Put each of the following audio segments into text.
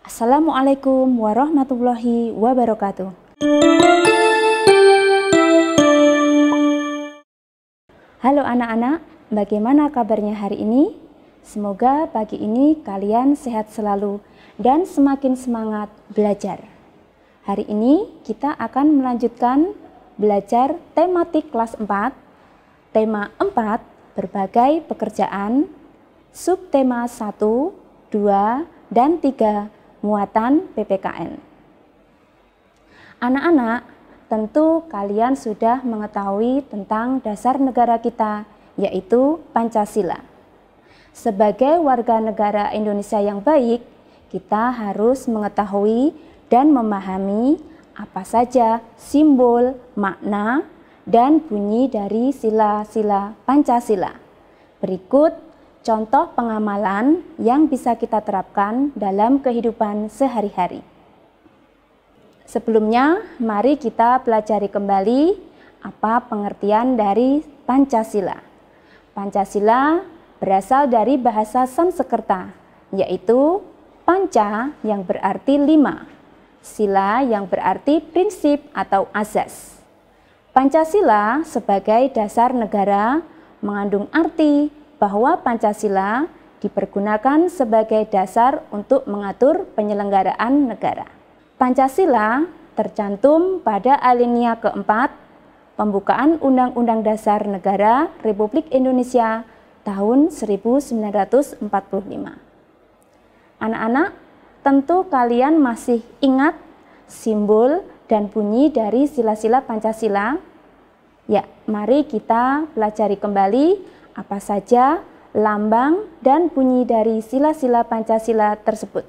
Assalamualaikum warahmatullahi wabarakatuh. Halo anak-anak, bagaimana kabarnya hari ini? Semoga pagi ini kalian sehat selalu dan semakin semangat belajar. Hari ini kita akan melanjutkan belajar tematik kelas 4, tema 4, berbagai pekerjaan, subtema 1, 2, dan 3, muatan PPKN. Anak-anak, tentu kalian sudah mengetahui tentang dasar negara kita, yaitu Pancasila. Sebagai warga negara Indonesia yang baik, kita harus mengetahui dan memahami apa saja simbol, makna, dan bunyi dari sila-sila Pancasila. Berikut contoh pengamalan yang bisa kita terapkan dalam kehidupan sehari-hari. Sebelumnya, mari kita pelajari kembali apa pengertian dari Pancasila. Pancasila berasal dari bahasa Sanskerta, yaitu panca yang berarti 5, sila yang berarti prinsip atau azas. Pancasila sebagai dasar negara mengandung arti bahwa Pancasila dipergunakan sebagai dasar untuk mengatur penyelenggaraan negara. Pancasila tercantum pada alinea keempat pembukaan Undang-Undang Dasar Negara Republik Indonesia tahun 1945. Anak-anak, tentu kalian masih ingat simbol dan bunyi dari sila-sila Pancasila? Ya, mari kita pelajari kembali apa saja lambang dan bunyi dari sila-sila Pancasila tersebut.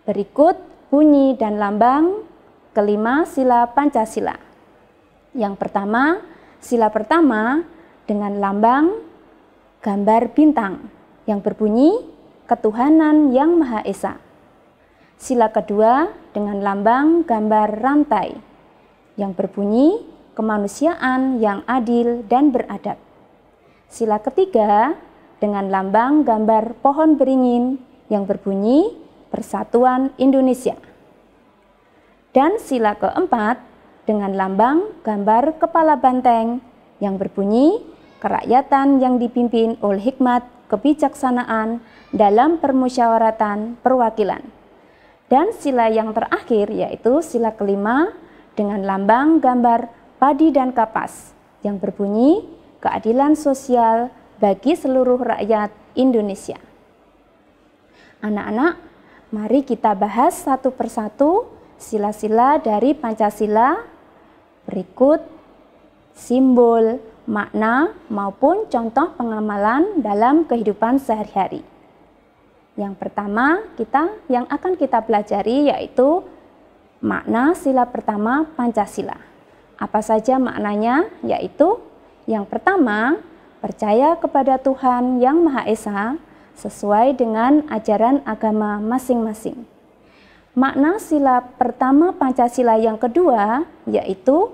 Berikut bunyi dan lambang kelima sila Pancasila. Yang pertama, sila pertama dengan lambang gambar bintang yang berbunyi ketuhanan yang Maha Esa. Sila kedua dengan lambang gambar rantai yang berbunyi kemanusiaan yang adil dan beradab. Sila ketiga dengan lambang gambar pohon beringin yang berbunyi Persatuan Indonesia. Dan sila keempat dengan lambang gambar kepala banteng yang berbunyi kerakyatan yang dipimpin oleh hikmat kebijaksanaan dalam permusyawaratan perwakilan. Dan sila yang terakhir yaitu sila kelima dengan lambang gambar padi dan kapas yang berbunyi keadilan sosial bagi seluruh rakyat Indonesia. Anak-anak, mari kita bahas satu persatu sila-sila dari Pancasila. Berikut simbol, makna maupun contoh pengamalan dalam kehidupan sehari-hari. Yang pertama yang akan kita pelajari yaitu makna sila pertama Pancasila. Apa saja maknanya? Yaitu yang pertama, percaya kepada Tuhan yang Maha Esa sesuai dengan ajaran agama masing-masing. Makna sila pertama Pancasila yang kedua yaitu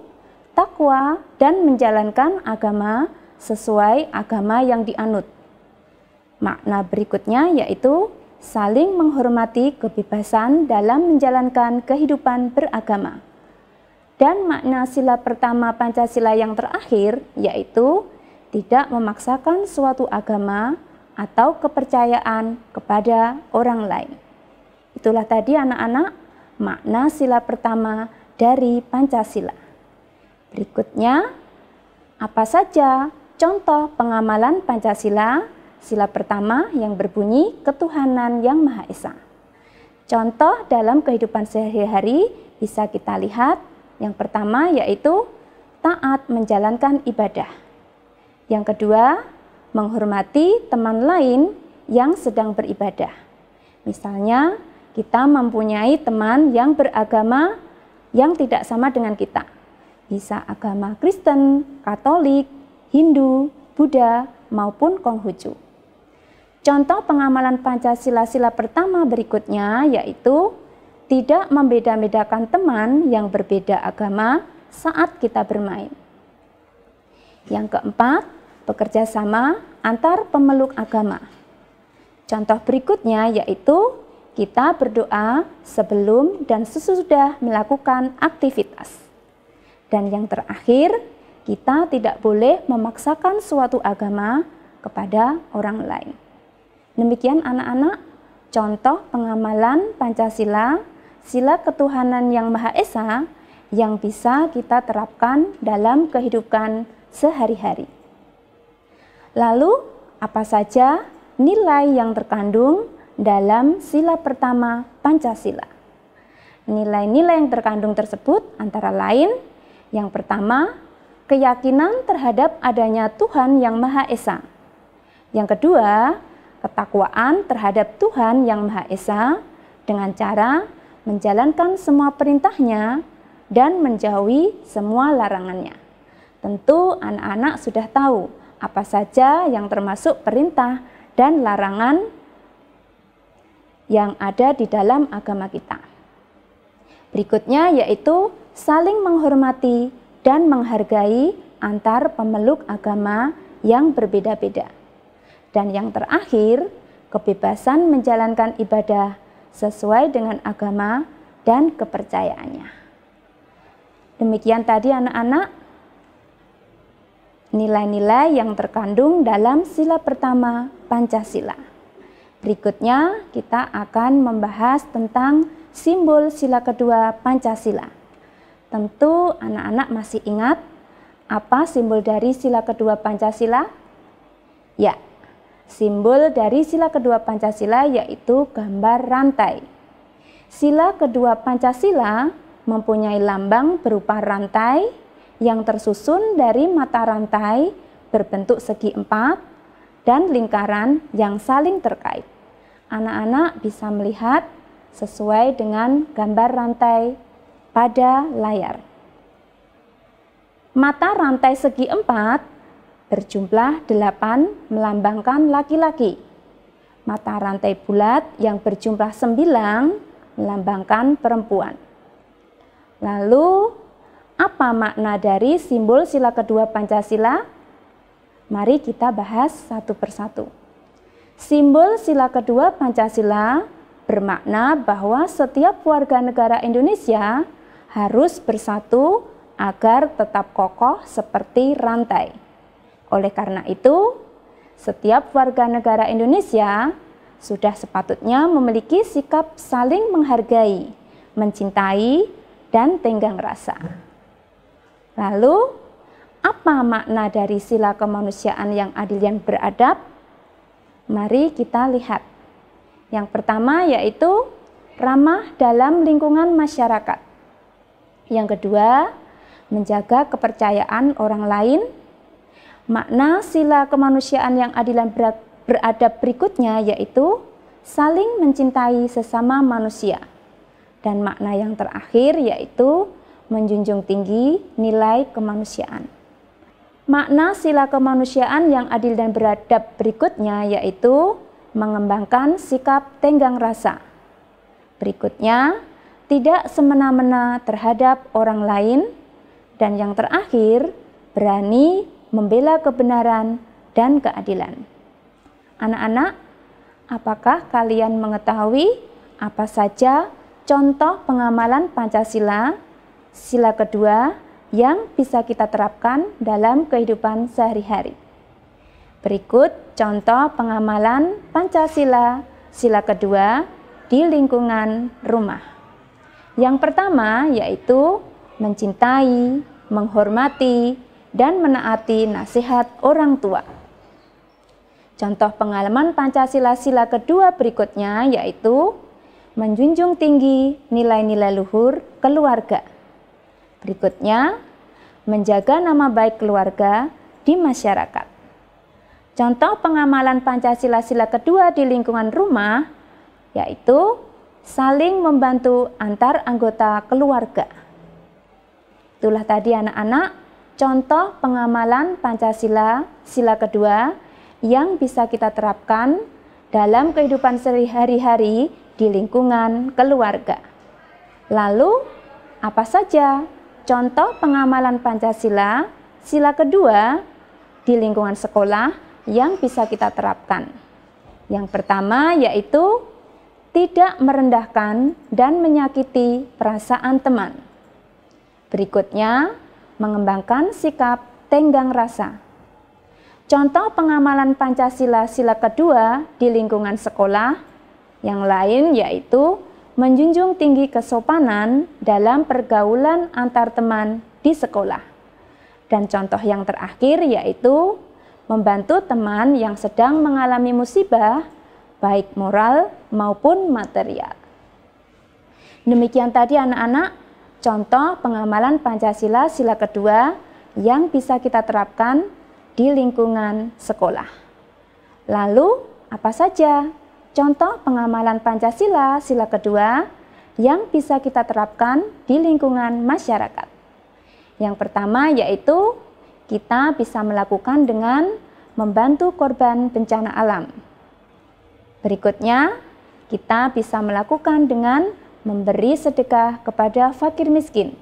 takwa dan menjalankan agama sesuai agama yang dianut. Makna berikutnya yaitu saling menghormati kebebasan dalam menjalankan kehidupan beragama. Dan makna sila pertama Pancasila yang terakhir yaitu tidak memaksakan suatu agama atau kepercayaan kepada orang lain. Itulah tadi anak-anak makna sila pertama dari Pancasila. Berikutnya, apa saja contoh pengamalan Pancasila? Sila pertama yang berbunyi ketuhanan yang Maha Esa. Contoh dalam kehidupan sehari-hari bisa kita lihat. Yang pertama yaitu taat menjalankan ibadah. Yang kedua, menghormati teman lain yang sedang beribadah. Misalnya, kita mempunyai teman yang beragama yang tidak sama dengan kita. Bisa agama Kristen, Katolik, Hindu, Buddha, maupun Konghucu. Contoh pengamalan Pancasila sila pertama berikutnya yaitu tidak membeda-bedakan teman yang berbeda agama saat kita bermain. Yang keempat, bekerja sama antar pemeluk agama. Contoh berikutnya yaitu kita berdoa sebelum dan sesudah melakukan aktivitas. Dan yang terakhir, kita tidak boleh memaksakan suatu agama kepada orang lain. Demikian anak-anak, contoh pengamalan Pancasila, sila ketuhanan yang Maha Esa yang bisa kita terapkan dalam kehidupan sehari-hari. Lalu, apa saja nilai yang terkandung dalam sila pertama Pancasila? Nilai-nilai yang terkandung tersebut antara lain, yang pertama, keyakinan terhadap adanya Tuhan yang Maha Esa. Yang kedua, ketakwaan terhadap Tuhan yang Maha Esa dengan cara menjalankan semua perintahnya dan menjauhi semua larangannya. Tentu anak-anak sudah tahu apa saja yang termasuk perintah dan larangan yang ada di dalam agama kita. Berikutnya yaitu saling menghormati dan menghargai antar pemeluk agama yang berbeda-beda. Dan yang terakhir, kebebasan menjalankan ibadah sesuai dengan agama dan kepercayaannya. Demikian tadi anak-anak, nilai-nilai yang terkandung dalam sila pertama Pancasila. Berikutnya kita akan membahas tentang simbol sila kedua Pancasila. Tentu anak-anak masih ingat apa simbol dari sila kedua Pancasila? Ya, simbol dari sila kedua Pancasila yaitu gambar rantai. Sila kedua Pancasila mempunyai lambang berupa rantai yang tersusun dari mata rantai berbentuk segi empat dan lingkaran yang saling terkait. Anak-anak bisa melihat sesuai dengan gambar rantai pada layar. Mata rantai segi empat berjumlah 8 melambangkan laki-laki. Mata rantai bulat yang berjumlah 9 melambangkan perempuan. Lalu, apa makna dari simbol sila kedua Pancasila? Mari kita bahas satu persatu. Simbol sila kedua Pancasila bermakna bahwa setiap warga negara Indonesia harus bersatu agar tetap kokoh seperti rantai. Oleh karena itu, setiap warga negara Indonesia sudah sepatutnya memiliki sikap saling menghargai, mencintai, dan tenggang rasa. Lalu, apa makna dari sila kemanusiaan yang adil dan beradab? Mari kita lihat. Yang pertama yaitu ramah dalam lingkungan masyarakat. Yang kedua, menjaga kepercayaan orang lain. Makna sila kemanusiaan yang adil dan beradab berikutnya yaitu saling mencintai sesama manusia. Dan makna yang terakhir yaitu menjunjung tinggi nilai kemanusiaan. Makna sila kemanusiaan yang adil dan beradab berikutnya yaitu mengembangkan sikap tenggang rasa. Berikutnya, tidak semena-mena terhadap orang lain. Dan yang terakhir, berani membela kebenaran dan keadilan. Anak-anak, apakah kalian mengetahui apa saja contoh pengamalan Pancasila, sila kedua yang bisa kita terapkan dalam kehidupan sehari-hari? Berikut contoh pengamalan Pancasila, sila kedua di lingkungan rumah. Yang pertama yaitu mencintai, menghormati, dan menaati nasihat orang tua. Contoh pengalaman Pancasila sila kedua berikutnya yaitu menjunjung tinggi nilai-nilai luhur keluarga. Berikutnya, menjaga nama baik keluarga di masyarakat. Contoh pengamalan Pancasila sila kedua di lingkungan rumah yaitu saling membantu antar anggota keluarga. Itulah tadi anak-anak contoh pengamalan Pancasila sila kedua yang bisa kita terapkan dalam kehidupan sehari-hari di lingkungan keluarga. Lalu, apa saja contoh pengamalan Pancasila sila kedua di lingkungan sekolah yang bisa kita terapkan? Yang pertama yaitu tidak merendahkan dan menyakiti perasaan teman. Berikutnya, mengembangkan sikap tenggang rasa. Contoh pengamalan Pancasila sila kedua di lingkungan sekolah yang lain yaitu menjunjung tinggi kesopanan dalam pergaulan antar teman di sekolah. Dan contoh yang terakhir yaitu membantu teman yang sedang mengalami musibah, baik moral maupun material. Demikian tadi anak-anak, contoh pengamalan Pancasila sila kedua yang bisa kita terapkan di lingkungan sekolah. Lalu, apa saja contoh pengamalan Pancasila sila kedua yang bisa kita terapkan di lingkungan masyarakat? Yang pertama yaitu kita bisa melakukan dengan membantu korban bencana alam. Berikutnya, kita bisa melakukan dengan memberi sedekah kepada fakir miskin.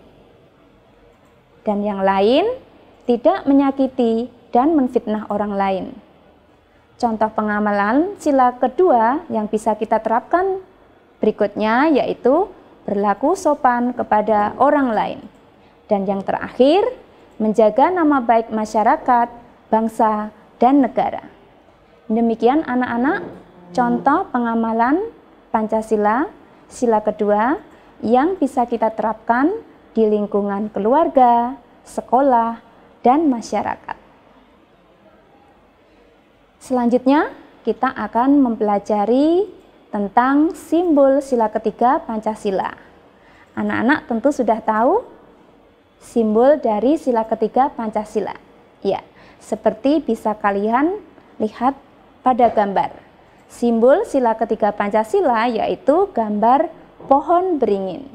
Dan yang lain, tidak menyakiti dan menfitnah orang lain. Contoh pengamalan sila kedua yang bisa kita terapkan berikutnya yaitu berlaku sopan kepada orang lain. Dan yang terakhir, menjaga nama baik masyarakat, bangsa, dan negara. Demikian anak-anak, contoh pengamalan Pancasila sila kedua yang bisa kita terapkan di lingkungan keluarga, sekolah, dan masyarakat. Selanjutnya, kita akan mempelajari tentang simbol sila ketiga Pancasila. Anak-anak tentu sudah tahu simbol dari sila ketiga Pancasila. Ya, seperti bisa kalian lihat pada gambar. Simbol sila ketiga Pancasila yaitu gambar pohon beringin.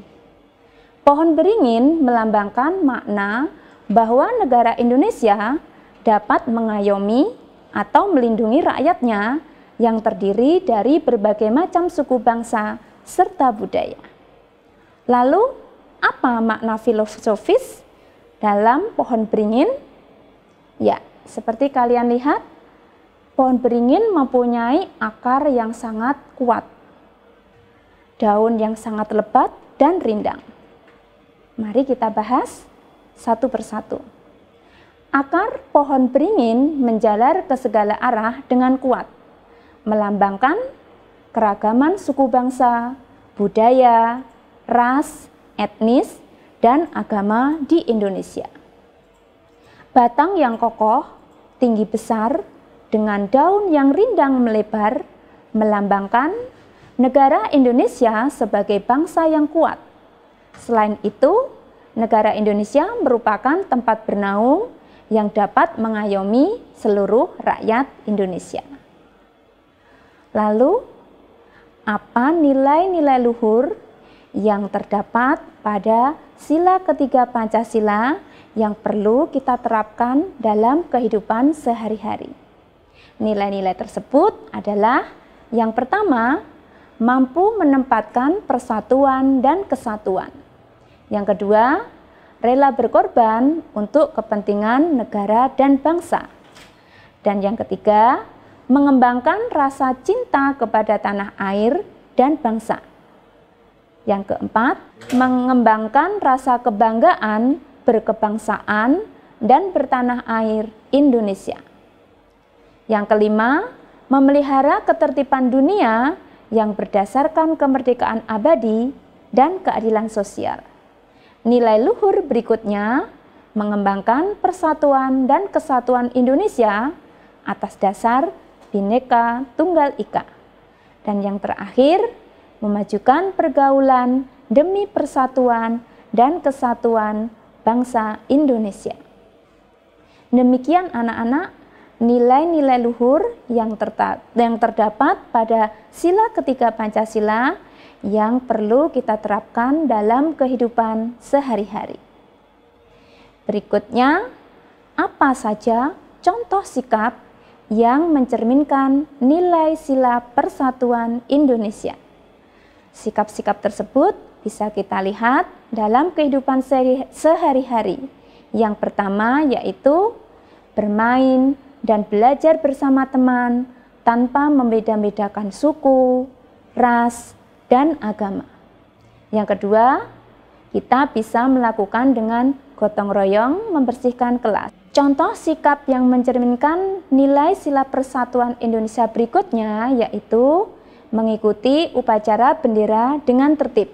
Pohon beringin melambangkan makna bahwa negara Indonesia dapat mengayomi atau melindungi rakyatnya yang terdiri dari berbagai macam suku bangsa serta budaya. Lalu, apa makna filosofis dalam pohon beringin? Ya, seperti kalian lihat, pohon beringin mempunyai akar yang sangat kuat, daun yang sangat lebat dan rindang. Mari kita bahas satu persatu. Akar pohon beringin menjalar ke segala arah dengan kuat, melambangkan keragaman suku bangsa, budaya, ras, etnis, dan agama di Indonesia. Batang yang kokoh, tinggi besar, dengan daun yang rindang melebar, melambangkan negara Indonesia sebagai bangsa yang kuat. Selain itu, negara Indonesia merupakan tempat bernaung yang dapat mengayomi seluruh rakyat Indonesia. Lalu, apa nilai-nilai luhur yang terdapat pada sila ketiga Pancasila yang perlu kita terapkan dalam kehidupan sehari-hari? Nilai-nilai tersebut adalah yang pertama, mampu menempatkan persatuan dan kesatuan. Yang kedua, rela berkorban untuk kepentingan negara dan bangsa. Dan yang ketiga, mengembangkan rasa cinta kepada tanah air dan bangsa. Yang keempat, mengembangkan rasa kebanggaan berkebangsaan dan bertanah air Indonesia. Yang kelima, memelihara ketertiban dunia yang berdasarkan kemerdekaan abadi dan keadilan sosial. Nilai luhur berikutnya mengembangkan persatuan dan kesatuan Indonesia atas dasar Bhinneka Tunggal Ika. Dan yang terakhir, memajukan pergaulan demi persatuan dan kesatuan bangsa Indonesia. Demikian anak-anak, nilai-nilai luhur yang terdapat pada sila ketiga Pancasila yang perlu kita terapkan dalam kehidupan sehari-hari. Berikutnya, apa saja contoh sikap yang mencerminkan nilai sila persatuan Indonesia? Sikap-sikap tersebut bisa kita lihat dalam kehidupan sehari-hari. Yang pertama yaitu bermain dan belajar bersama teman tanpa membeda-bedakan suku, ras, dan agama. Yang kedua, kita bisa melakukan dengan gotong royong membersihkan kelas. Contoh sikap yang mencerminkan nilai sila persatuan Indonesia berikutnya yaitu mengikuti upacara bendera dengan tertib.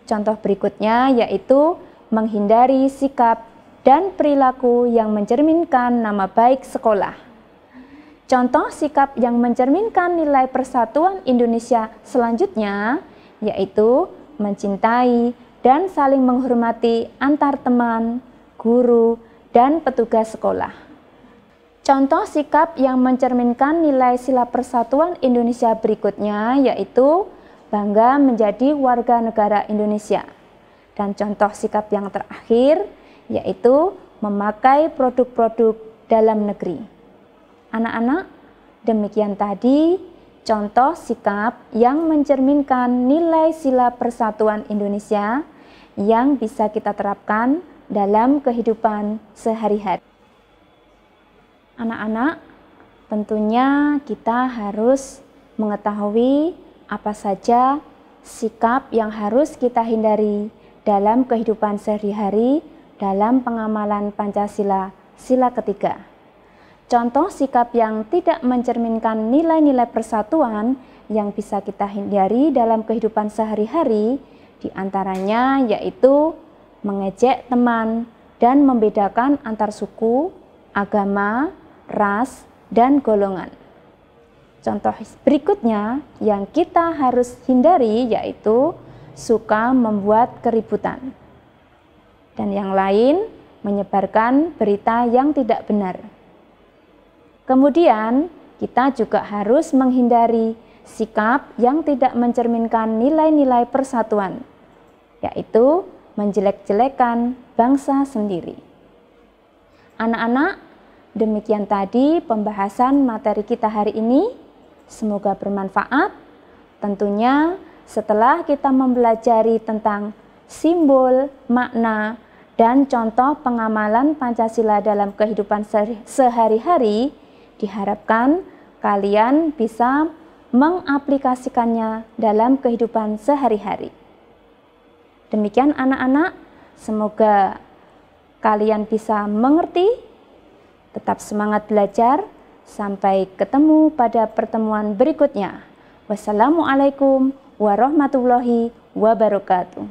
Contoh berikutnya yaitu menghindari sikap dan perilaku yang mencerminkan nama baik sekolah. Contoh sikap yang mencerminkan nilai persatuan Indonesia selanjutnya yaitu mencintai dan saling menghormati antar teman, guru, dan petugas sekolah. Contoh sikap yang mencerminkan nilai sila persatuan Indonesia berikutnya yaitu bangga menjadi warga negara Indonesia. Dan contoh sikap yang terakhir yaitu memakai produk-produk dalam negeri. Anak-anak, demikian tadi contoh sikap yang mencerminkan nilai sila persatuan Indonesia yang bisa kita terapkan dalam kehidupan sehari-hari. Anak-anak, tentunya kita harus mengetahui apa saja sikap yang harus kita hindari dalam kehidupan sehari-hari dalam pengamalan Pancasila sila ketiga. Contoh sikap yang tidak mencerminkan nilai-nilai persatuan yang bisa kita hindari dalam kehidupan sehari-hari diantaranya yaitu mengejek teman dan membedakan antar suku, agama, ras, dan golongan. Contoh berikutnya yang kita harus hindari yaitu suka membuat keributan. Dan yang lain menyebarkan berita yang tidak benar. Kemudian kita juga harus menghindari sikap yang tidak mencerminkan nilai-nilai persatuan, yaitu menjelek-jelekan bangsa sendiri. Anak-anak, demikian tadi pembahasan materi kita hari ini. Semoga bermanfaat. Tentunya setelah kita mempelajari tentang simbol, makna, dan contoh pengamalan Pancasila dalam kehidupan sehari-hari, diharapkan kalian bisa mengaplikasikannya dalam kehidupan sehari-hari. Demikian anak-anak, semoga kalian bisa mengerti, tetap semangat belajar, sampai ketemu pada pertemuan berikutnya. Wassalamualaikum warahmatullahi wabarakatuh.